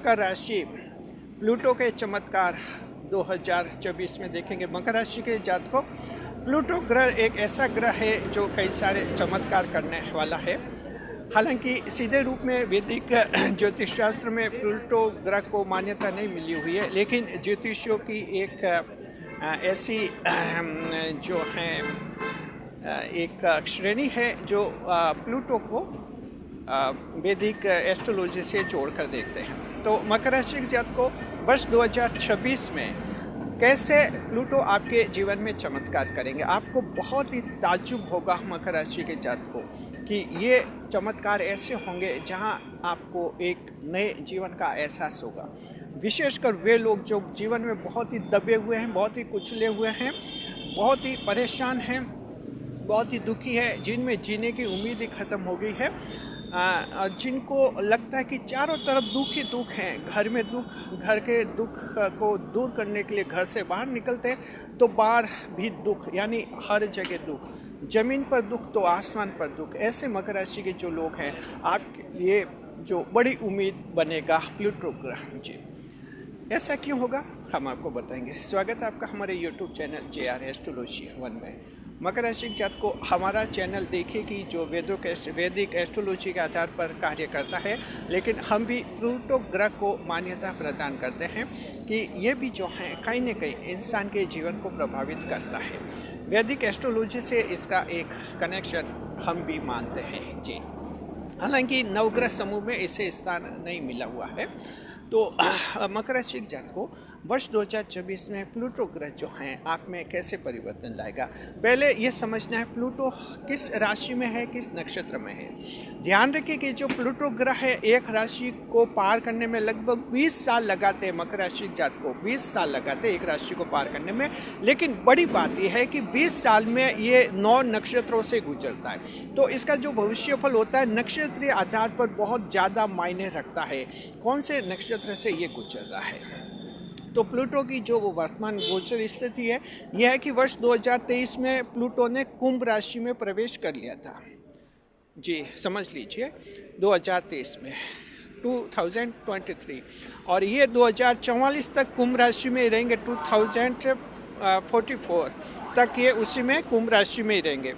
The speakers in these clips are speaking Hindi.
मकर राशि प्लूटो के चमत्कार 2024 में देखेंगे। मकर राशि के जातकों, प्लूटो ग्रह एक ऐसा ग्रह है जो कई सारे चमत्कार करने वाला है। हालांकि सीधे रूप में वैदिक ज्योतिष शास्त्र में प्लूटो ग्रह को मान्यता नहीं मिली हुई है, लेकिन ज्योतिषियों की एक ऐसी जो है एक श्रेणी है जो प्लूटो को वैदिक एस्ट्रोलॉजी से जोड़कर देखते हैं। तो मकर राशि के जातकों, वर्ष 2026 में कैसे प्लूटो आपके जीवन में चमत्कार करेंगे, आपको बहुत ही ताज्जुब होगा मकर राशि के जातकों कि ये चमत्कार ऐसे होंगे जहां आपको एक नए जीवन का एहसास होगा। विशेषकर वे लोग जो जीवन में बहुत ही दबे हुए हैं, बहुत ही कुचले हुए हैं, बहुत ही परेशान हैं, बहुत ही दुखी है, जिनमें जीने की उम्मीद ही ख़त्म हो गई है, जिनको लगता है कि चारों तरफ दुख ही दुख हैं, घर में दुख, घर के दुख को दूर करने के लिए घर से बाहर निकलते हैं तो बाहर भी दुख, यानी हर जगह दुख, ज़मीन पर दुख तो आसमान पर दुख। ऐसे मकर राशि के जो लोग हैं, आपके लिए जो बड़ी उम्मीद बनेगा प्लूटो ग्रह। जी, ऐसा क्यों होगा हम आपको बताएंगे। स्वागत है आपका हमारे YouTube चैनल JR एस्ट्रोलॉजी 1 में। मकर राशि के जातकों को हमारा चैनल देखिए कि जो वैदिक एस्ट्रोलॉजी के आधार पर कार्य करता है, लेकिन हम भी प्लूटो ग्रह को मान्यता प्रदान करते हैं कि ये भी जो है कहीं न कहीं इंसान के जीवन को प्रभावित करता है। वैदिक एस्ट्रोलॉजी से इसका एक कनेक्शन हम भी मानते हैं। जी, हालांकि नवग्रह समूह में इसे स्थान नहीं मिला हुआ है। तो मकर राशि के जातकों को वर्ष 2024 में प्लूटो ग्रह जो हैं आप में कैसे परिवर्तन लाएगा, पहले ये समझना है प्लूटो किस राशि में है, किस नक्षत्र में है। ध्यान रखिए कि जो प्लूटो ग्रह है एक राशि को पार करने में लगभग 20 साल लगाते हैं। मकर राशि के जातकों को 20 साल लगाते हैं एक राशि को पार करने में, लेकिन बड़ी बात यह है कि 20 साल में ये 9 नक्षत्रों से गुजरता है। तो इसका जो भविष्यफल होता है नक्षत्रीय आधार पर बहुत ज़्यादा मायने रखता है, कौन से नक्षत्र से ये गुजर रहा है। तो प्लूटो की जो वर्तमान गोचर स्थिति है यह है कि वर्ष 2023 में प्लूटो ने कुंभ राशि में प्रवेश कर लिया था। जी, समझ लीजिए 2023 में 2023, और ये 2044 तक कुंभ राशि में रहेंगे। 2044 तक ये उसी में कुंभ राशि में ही रहेंगे।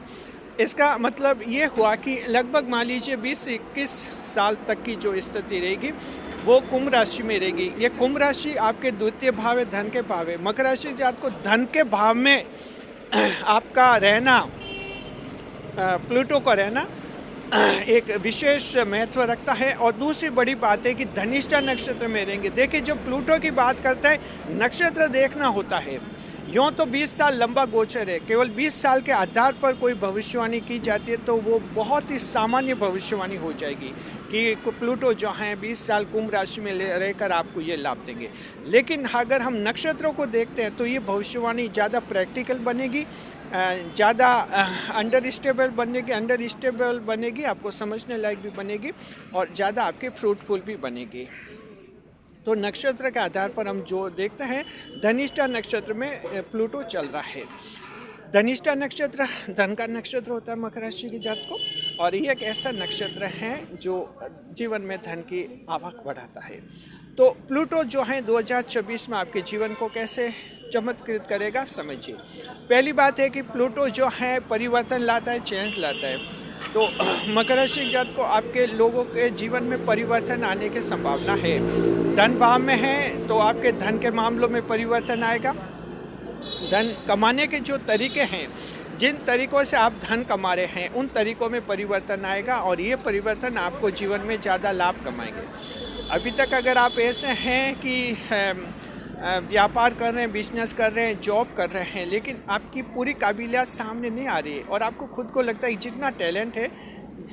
इसका मतलब ये हुआ कि लगभग मान लीजिए 20-21 साल तक की जो स्थिति रहेगी वो कुंभ राशि में रहेगी। ये कुंभ राशि आपके द्वितीय भाव है, धन के भाव है। मकर राशि जात को धन के भाव में आपका रहना, प्लूटो का रहना एक विशेष महत्व रखता है। और दूसरी बड़ी बात है कि धनिष्ठा नक्षत्र में रहेंगे। देखिए, जब प्लूटो की बात करता है नक्षत्र देखना होता है। यूँ तो 20 साल लंबा गोचर है, केवल 20 साल के आधार पर कोई भविष्यवाणी की जाती है तो वो बहुत ही सामान्य भविष्यवाणी हो जाएगी कि प्लूटो जो हैं 20 साल कुंभ राशि में रहकर आपको ये लाभ देंगे। लेकिन अगर हम नक्षत्रों को देखते हैं तो ये भविष्यवाणी ज़्यादा प्रैक्टिकल बनेगी, ज़्यादा अंडर स्टेबल बनेगी, आपको समझने लायक भी बनेगी और ज़्यादा आपके फ्रूटफुल भी बनेगी। तो नक्षत्र के आधार पर हम जो देखते हैं धनिष्ठा नक्षत्र में प्लूटो चल रहा है। धनिष्ठा नक्षत्र धन का नक्षत्र होता है मकर राशि के जात को, और ये एक ऐसा नक्षत्र है जो जीवन में धन की आवक बढ़ाता है। तो प्लूटो जो है 2024 में आपके जीवन को कैसे चमत्कृत करेगा, समझिए। पहली बात है कि प्लूटो जो है परिवर्तन लाता है, चेंज लाता है। तो मकर राशि जात को आपके लोगों के जीवन में परिवर्तन आने की संभावना है। धन भाव में है तो आपके धन के मामलों में परिवर्तन आएगा। धन कमाने के जो तरीके हैं, जिन तरीक़ों से आप धन कमा रहे हैं उन तरीक़ों में परिवर्तन आएगा और ये परिवर्तन आपको जीवन में ज़्यादा लाभ कमाएंगे। अभी तक अगर आप ऐसे हैं कि व्यापार कर रहे हैं, बिजनेस कर रहे हैं, जॉब कर रहे हैं, लेकिन आपकी पूरी काबिलियत सामने नहीं आ रही है और आपको खुद को लगता है जितना टैलेंट है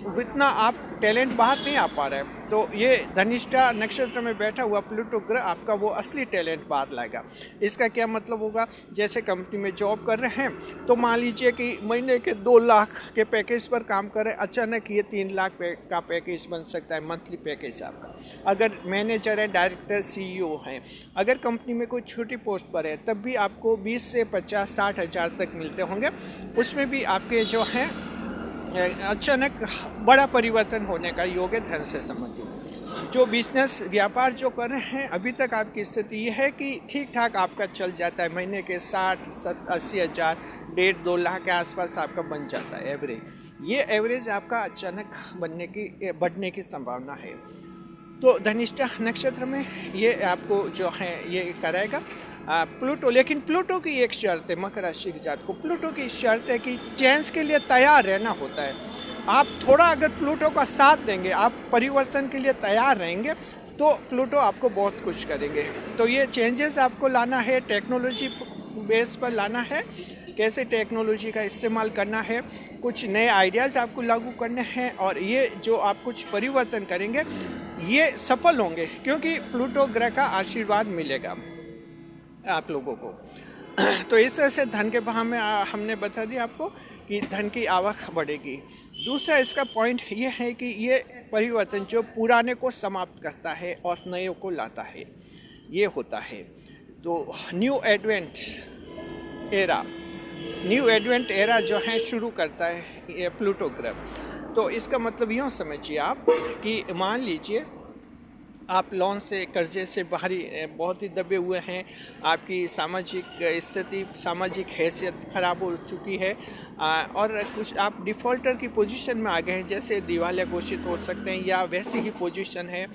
उतना आप टैलेंट बाहर नहीं आ पा रहे हैं, तो ये धनिष्ठा नक्षत्र में बैठा हुआ प्लूटो ग्रह आपका वो असली टैलेंट बाहर लाएगा। इसका क्या मतलब होगा, जैसे कंपनी में जॉब कर रहे हैं तो मान लीजिए कि महीने के 2 लाख के पैकेज पर काम कर रहे हैं, अचानक ये 3 लाख का पैकेज बन सकता है, मंथली पैकेज आपका। अगर मैनेजर है, डायरेक्टर, CEO हैं, अगर कंपनी में कोई छोटी पोस्ट पर है तब भी आपको 20 से 50-60 हज़ार तक मिलते होंगे। उसमें भी आपके जो हैं अचानक बड़ा परिवर्तन होने का योग है धन से संबंधित। जो बिजनेस व्यापार जो कर रहे हैं अभी तक आपकी स्थिति ये है कि ठीक ठाक आपका चल जाता है, महीने के 60-80 हज़ार 1.5-2 लाख के आसपास आपका बन जाता है एवरेज। ये एवरेज आपका अचानक बढ़ने की संभावना है। तो धनिष्ठा नक्षत्र में ये आपको जो है ये कराएगा प्लूटो। लेकिन प्लूटो की एक शर्त है, मकर राशि के जात को प्लूटो की शर्त है कि चेंज के लिए तैयार रहना होता है। आप थोड़ा अगर प्लूटो का साथ देंगे, आप परिवर्तन के लिए तैयार रहेंगे, तो प्लूटो आपको बहुत कुछ करेंगे। तो ये चेंजेस आपको लाना है, टेक्नोलॉजी बेस पर लाना है, कैसे टेक्नोलॉजी का इस्तेमाल करना है, कुछ नए आइडियाज़ आपको लागू करने हैं, और ये जो आप कुछ परिवर्तन करेंगे ये सफल होंगे, क्योंकि प्लूटो ग्रह का आशीर्वाद मिलेगा आप लोगों को। तो इस तरह से धन के भाव में हमने बता दिया आपको कि धन की आवक बढ़ेगी। दूसरा इसका पॉइंट ये है कि ये परिवर्तन जो पुराने को समाप्त करता है और नए को लाता है, ये होता है। तो न्यू एडवेंट एरा जो है शुरू करता है ये प्लूटो ग्रह। तो इसका मतलब यूँ समझिए आप कि मान लीजिए आप लोन से, कर्जे से बाहरी बहुत ही दबे हुए हैं, आपकी सामाजिक स्थिति, सामाजिक हैसियत ख़राब हो चुकी है, और कुछ आप डिफ़ॉल्टर की पोजीशन में आ गए हैं, जैसे दिवालिया घोषित हो सकते हैं, या वैसी ही पोजीशन है,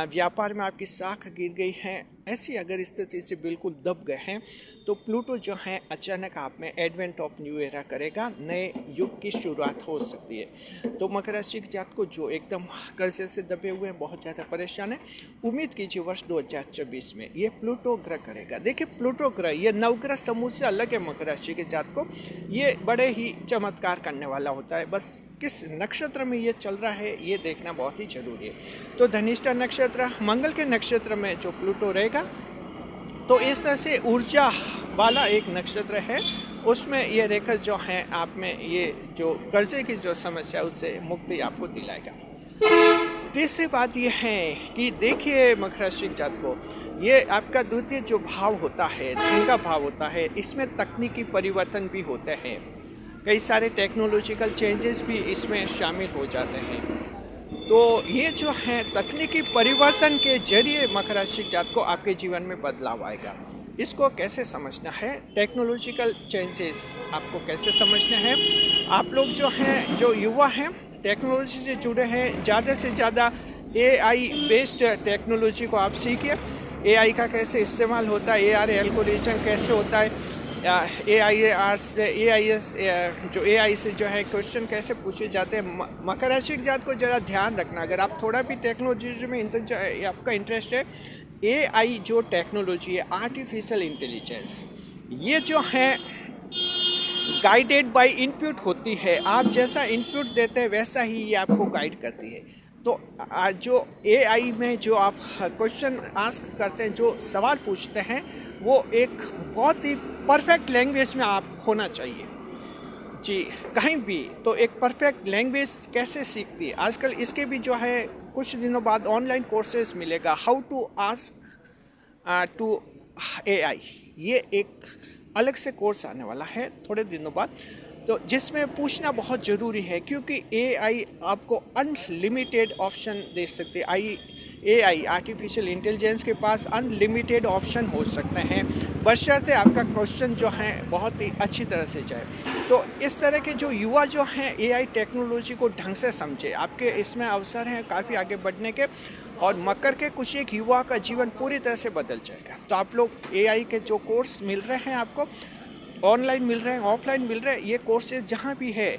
व्यापार में आपकी साख गिर गई है, ऐसी अगर स्थिति से बिल्कुल दब गए हैं, तो प्लूटो जो है अचानक आप में एडवेंट ऑफ न्यू एरा करेगा, नए युग की शुरुआत हो सकती है। तो मकर राशि के जात को जो एकदम कर्जे से दबे हुए हैं, बहुत ज़्यादा परेशान है, उम्मीद कीजिए वर्ष 2024 में ये प्लूटो ग्रह करेगा। देखिए प्लूटो ग्रह ये नवग्रह समूह से अलग है। मकर राशि के जात को ये बड़े ही चमत्कार करने वाला होता है, बस किस नक्षत्र में ये चल रहा है ये देखना बहुत ही जरूरी है। तो धनिष्ठा नक्षत्र, मंगल के नक्षत्र में जो प्लूटो रहेगा, तो इस तरह से ऊर्जा वाला एक नक्षत्र है, उसमें ये रेखा जो है आप में ये जो कर्जे की जो समस्या उससे मुक्ति आपको दिलाएगा। तीसरी बात ये है कि देखिए मकर राशि के जात को ये आपका द्वितीय जो भाव होता है, धन का भाव होता है, इसमें तकनीकी परिवर्तन भी होते हैं, कई सारे टेक्नोलॉजिकल चेंजेस भी इसमें शामिल हो जाते हैं। तो ये जो है तकनीकी परिवर्तन के जरिए मकर राशि जात को आपके जीवन में बदलाव आएगा। इसको कैसे समझना है, टेक्नोलॉजिकल चेंजेस आपको कैसे समझना है। आप लोग जो हैं, जो युवा हैं, टेक्नोलॉजी से जुड़े हैं, ज़्यादा से ज़्यादा AI बेस्ड टेक्नोलॉजी को आप सीखिए। AI का कैसे इस्तेमाल होता है, AR एल्गोरिथम कैसे होता है, AIAR से AIS जो AI से जो है क्वेश्चन कैसे पूछे जाते हैं। मकर राशि के जात को ज़रा ध्यान रखना, अगर आप थोड़ा भी टेक्नोलॉजी में आपका इंटरेस्ट है, AI जो टेक्नोलॉजी है, आर्टिफिशियल इंटेलिजेंस, ये जो है गाइडेड बाय इनपुट होती है। आप जैसा इनपुट देते हैं वैसा ही ये आपको गाइड करती है। तो जो AI में जो आप क्वेश्चन आस्क करते हैं, जो सवाल पूछते हैं, वो एक बहुत ही परफेक्ट लैंग्वेज में आप होना चाहिए जी, कहीं भी। तो एक परफेक्ट लैंग्वेज कैसे सीखती है आजकल, इसके भी जो है कुछ दिनों बाद ऑनलाइन कोर्सेज मिलेगा, how to ask to AI, ये एक अलग से कोर्स आने वाला है थोड़े दिनों बाद, तो जिसमें पूछना बहुत ज़रूरी है, क्योंकि AI आपको अनलिमिटेड ऑप्शन दे सकते हैं। AI आर्टिफिशियल इंटेलिजेंस के पास अनलिमिटेड ऑप्शन हो सकते हैं, बशर्ते आपका क्वेश्चन जो है बहुत ही अच्छी तरह से जाए। तो इस तरह के जो युवा जो हैं AI टेक्नोलॉजी को ढंग से समझे, आपके इसमें अवसर हैं काफ़ी आगे बढ़ने के, और मकर के कुछ एक युवा का जीवन पूरी तरह से बदल जाएगा। तो आप लोग AI के जो कोर्स मिल रहे हैं आपको, ऑनलाइन मिल रहे हैं, ऑफलाइन मिल रहे हैं, ये कोर्सेज जहाँ भी है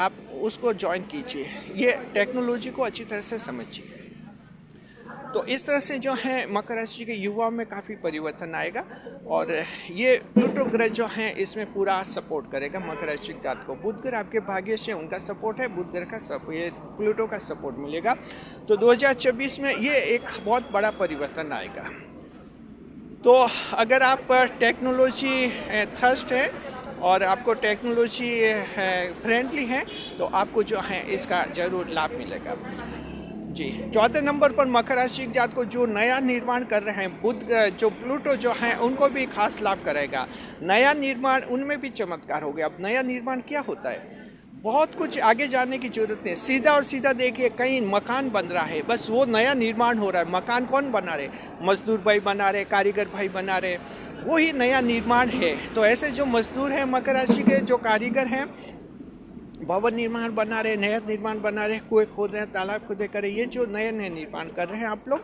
आप उसको ज्वाइन कीजिए, ये टेक्नोलॉजी को अच्छी तरह से समझिए। तो इस तरह से जो है मकर राशि के युवाओं में काफ़ी परिवर्तन आएगा, और ये प्लूटो ग्रह जो है इसमें पूरा सपोर्ट करेगा मकर राशि के जात को। बुध ग्रह आपके भाग्य से उनका सपोर्ट है, बुध ग्रह का ये प्लूटो का सपोर्ट मिलेगा। तो 2024 में ये एक बहुत बड़ा परिवर्तन आएगा। तो अगर आप टेक्नोलॉजी थर्स्ट है और आपको टेक्नोलॉजी फ्रेंडली है, तो आपको जो है इसका ज़रूर लाभ मिलेगा जी। चौथे नंबर पर मकर राशि के जात को जो नया निर्माण कर रहे हैं, बुध जो प्लूटो जो है उनको भी खास लाभ करेगा। नया निर्माण, उनमें भी चमत्कार हो गया। अब नया निर्माण क्या होता है, बहुत कुछ आगे जाने की जरूरत नहीं। सीधा और सीधा देखिए, कहीं मकान बन रहा है, बस वो नया निर्माण हो रहा है। मकान कौन बना रहे? मजदूर भाई बना रहे, कारीगर भाई बना रहे, वो ही नया निर्माण है। तो ऐसे जो मजदूर हैं मकर राशि के, जो कारीगर हैं, भवन निर्माण बना रहे, नया निर्माण बना रहे, कुएं खोद रहे हैं, तालाब खोदे कर रहे, ये जो नए नए निर्माण कर रहे हैं आप लोग,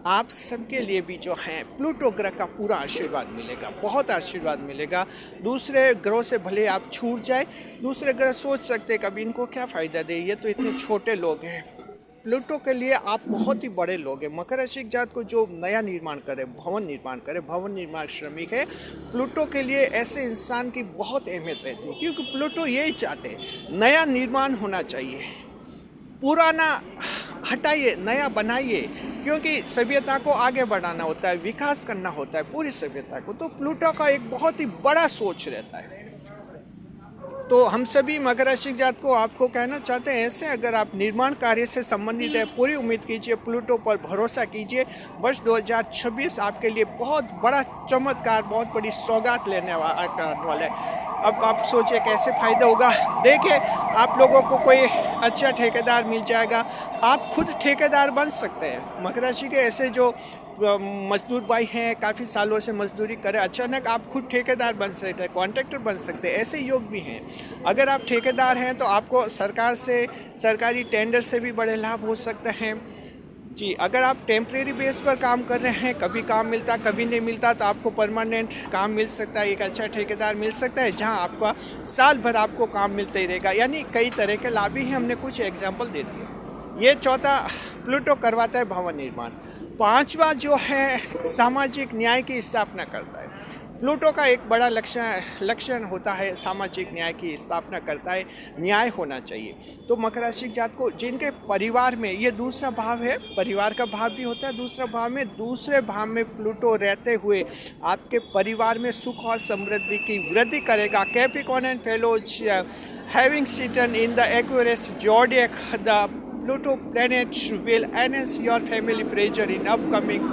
आप सबके लिए भी जो है प्लूटो ग्रह का पूरा आशीर्वाद मिलेगा, बहुत आशीर्वाद मिलेगा। दूसरे ग्रहों से भले आप छूट जाए, दूसरे ग्रह सोच सकते हैं कभी इनको क्या फ़ायदा दे, ये तो इतने छोटे लोग हैं। प्लूटो के लिए आप बहुत ही बड़े लोग हैं। मकर राशि जात को जो नया निर्माण करे, भवन निर्माण करे, भवन निर्माण श्रमिक है, प्लूटो के लिए ऐसे इंसान की बहुत अहमियत रहती है, क्योंकि प्लूटो यही चाहते हैं नया निर्माण होना चाहिए, पुराना हटाइए, नया बनाइए, क्योंकि सभ्यता को आगे बढ़ाना होता है, विकास करना होता है पूरी सभ्यता को। तो प्लूटो का एक बहुत ही बड़ा सोच रहता है। तो हम सभी मकर राशि जात को आपको कहना चाहते हैं, ऐसे अगर आप निर्माण कार्य से संबंधित है, पूरी उम्मीद कीजिए, प्लूटो पर भरोसा कीजिए। वर्ष 2026 आपके लिए बहुत बड़ा चमत्कार, बहुत बड़ी सौगात लेने वाला है। अब आप सोचिए कैसे फ़ायदा होगा। देखिए, आप लोगों को कोई अच्छा ठेकेदार मिल जाएगा, आप खुद ठेकेदार बन सकते हैं। मकर राशि के ऐसे जो मजदूर भाई हैं, काफ़ी सालों से मजदूरी करें, अचानक आप खुद ठेकेदार बन सकते हैं, कॉन्ट्रैक्टर बन सकते हैं, ऐसे योग भी हैं। अगर आप ठेकेदार हैं तो आपको सरकार से, सरकारी टेंडर से भी बड़े लाभ हो सकते हैं जी। अगर आप टेम्परेरी बेस पर काम कर रहे हैं, कभी काम मिलता कभी नहीं मिलता, तो आपको परमानेंट काम मिल सकता है, एक अच्छा ठेकेदार मिल सकता है जहां आपका साल भर आपको काम मिलता ही रहेगा। यानी कई तरह के लाभ ही हैं, हमने कुछ एग्जाम्पल दे दिए। ये चौथा प्लूटो करवाता है भवन निर्माण। पांचवा जो है सामाजिक न्याय की स्थापना करता है। प्लूटो का एक बड़ा लक्षण होता है सामाजिक न्याय की स्थापना करता है, न्याय होना चाहिए। तो मकर राशि जात को जिनके परिवार में, ये दूसरा भाव है, परिवार का भाव भी होता है दूसरा भाव में, दूसरे भाव में प्लूटो रहते हुए आपके परिवार में सुख और समृद्धि की वृद्धि करेगा। Capricorn and fellows having sitting in the Aquarius zodiac, the Pluto planet will enhance your family pressure in upcoming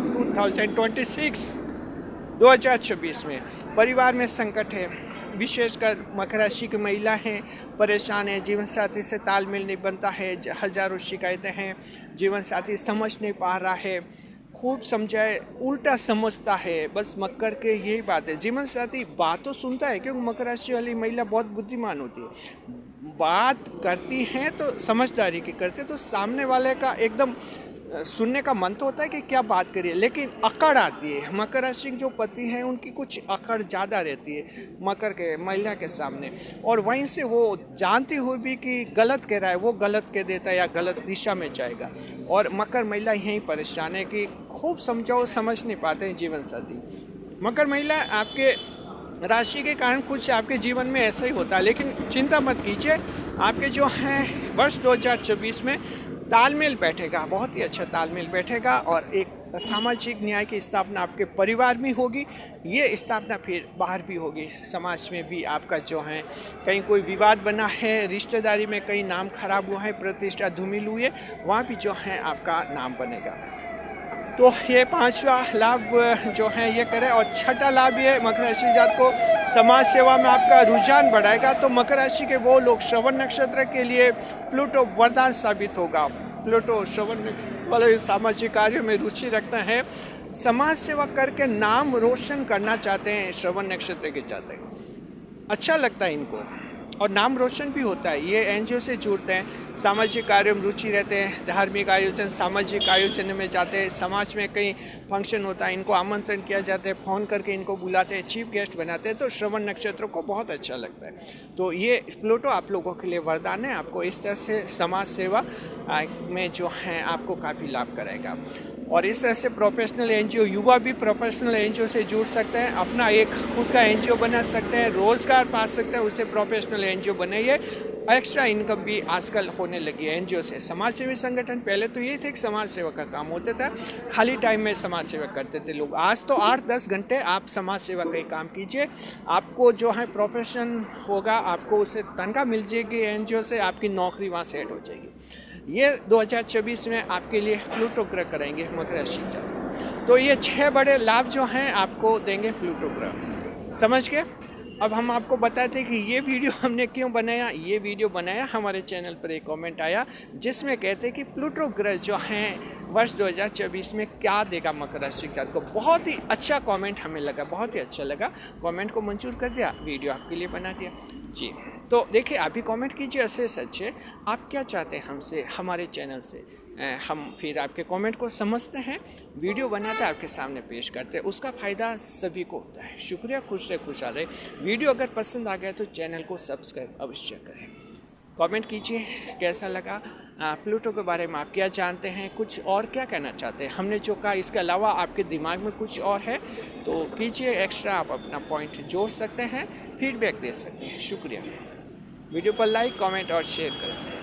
2026 में। परिवार में संकट है, विशेषकर मकर राशि की महिला हैं, परेशान है, जीवन साथी से तालमेल नहीं बनता है, हजारों शिकायतें हैं, जीवन साथी समझ नहीं पा रहा है, खूब समझाए उल्टा समझता है। बस मकर के यही बात है, जीवन साथी बात तो सुनता है, क्योंकि मकर राशि वाली महिला बहुत बुद्धिमान होती है, बात करती हैं तो समझदारी की करते, तो सामने वाले का एकदम सुनने का मन तो होता है कि क्या बात करिए, लेकिन अकड़ आती है। मकर राशि के जो पति हैं उनकी कुछ अकड़ ज़्यादा रहती है मकर के महिला के सामने, और वहीं से वो जानती हुई भी कि गलत कह रहा है, वो गलत कह देता है या गलत दिशा में जाएगा। और मकर महिला यहीं परेशान है कि खूब समझाओ समझ नहीं पाते हैं जीवन साथी। मकर महिला आपके राशि के कारण कुछ आपके जीवन में ऐसा ही होता है, लेकिन चिंता मत कीजिए, आपके जो हैं वर्ष 2024 में तालमेल बैठेगा, बहुत ही अच्छा तालमेल बैठेगा, और एक सामाजिक न्याय की स्थापना आपके परिवार में होगी। ये स्थापना फिर बाहर भी होगी, समाज में भी आपका जो है, कहीं कोई विवाद बना है, रिश्तेदारी में कहीं नाम खराब हुआ है, प्रतिष्ठा धूमिल हुई है, वहाँ भी जो है आपका नाम बनेगा। तो ये पांचवा लाभ जो है ये करें। और छठा लाभ ये मकर राशि जात को समाज सेवा में आपका रुझान बढ़ाएगा। तो मकर राशि के वो लोग, श्रवण नक्षत्र के लिए प्लूटो वरदान साबित होगा। प्लूटो श्रवण वाले सामाजिक कार्यों में रुचि रखते हैं, समाज सेवा करके नाम रोशन करना चाहते हैं, श्रवण नक्षत्र के चाहते हैं, अच्छा लगता है इनको और नाम रोशन भी होता है। ये एनजीओ से जुड़ते हैं, सामाजिक कार्यों में रुचि रहते हैं, धार्मिक आयोजन, सामाजिक आयोजन में जाते हैं, समाज में कहीं फंक्शन होता है इनको आमंत्रण किया जाता है, फ़ोन करके इनको बुलाते हैं, चीफ गेस्ट बनाते हैं, तो श्रवण नक्षत्र को बहुत अच्छा लगता है। तो ये प्लूटो आप लोगों के लिए वरदान है, आपको इस तरह से समाज सेवा में जो है आपको काफ़ी लाभ कराएगा। और इस तरह से प्रोफेशनल एनजीओ, युवा भी प्रोफेशनल एनजीओ से जुड़ सकते हैं, अपना एक खुद का एनजीओ बना सकते हैं, रोज़गार पा सकते हैं, उसे प्रोफेशनल एनजीओ बनाइए, एक्स्ट्रा इनकम भी आजकल होने लगी है एनजीओ से। समाज सेवी संगठन पहले तो ये थे कि समाज सेवा का काम होता था, खाली टाइम में समाज सेवा करते थे लोग। आज तो 8-10 घंटे आप समाज सेवा का ही काम कीजिए, आपको जो है प्रोफेशन होगा, आपको उससे तनख्वाह मिल जाएगी एनजीओ से, आपकी नौकरी वहाँ सेट हो जाएगी। ये 2024 में आपके लिए प्लूटो ग्रह कराएंगे मकर राशि जातक। तो ये 6 बड़े लाभ जो हैं आपको देंगे प्लूटो ग्रह, समझ के। अब हम आपको बताते हैं कि ये वीडियो हमने क्यों बनाया। ये वीडियो बनाया हमारे चैनल पर एक कमेंट आया जिसमें कहते हैं कि प्लूटो ग्रह जो हैं वर्ष 2024 में क्या देगा मकर राशि के जातक को। बहुत ही अच्छा कमेंट हमें लगा, बहुत ही अच्छा लगा, कमेंट को मंजूर कर दिया, वीडियो आपके लिए बना दिया जी। तो देखिए आप भी कमेंट कीजिए अच्छे आप क्या चाहते हैं हमसे, हमारे चैनल से। हम फिर आपके कमेंट को समझते हैं, वीडियो बनाते हैं, आपके सामने पेश करते हैं, उसका फ़ायदा सभी को होता है। शुक्रिया, खुश रहे, खुशहाल रहे। वीडियो अगर पसंद आ गया तो चैनल को सब्सक्राइब अवश्य करें। कमेंट कीजिए कैसा लगा, प्लूटो के बारे में आप क्या जानते हैं, कुछ और क्या कहना चाहते हैं हमने जो कहा, इसके अलावा आपके दिमाग में कुछ और है तो कीजिए एक्स्ट्रा, आप अपना पॉइंट जोड़ सकते हैं, फीडबैक दे सकते हैं। शुक्रिया। वीडियो पर लाइक, कमेंट और शेयर करें।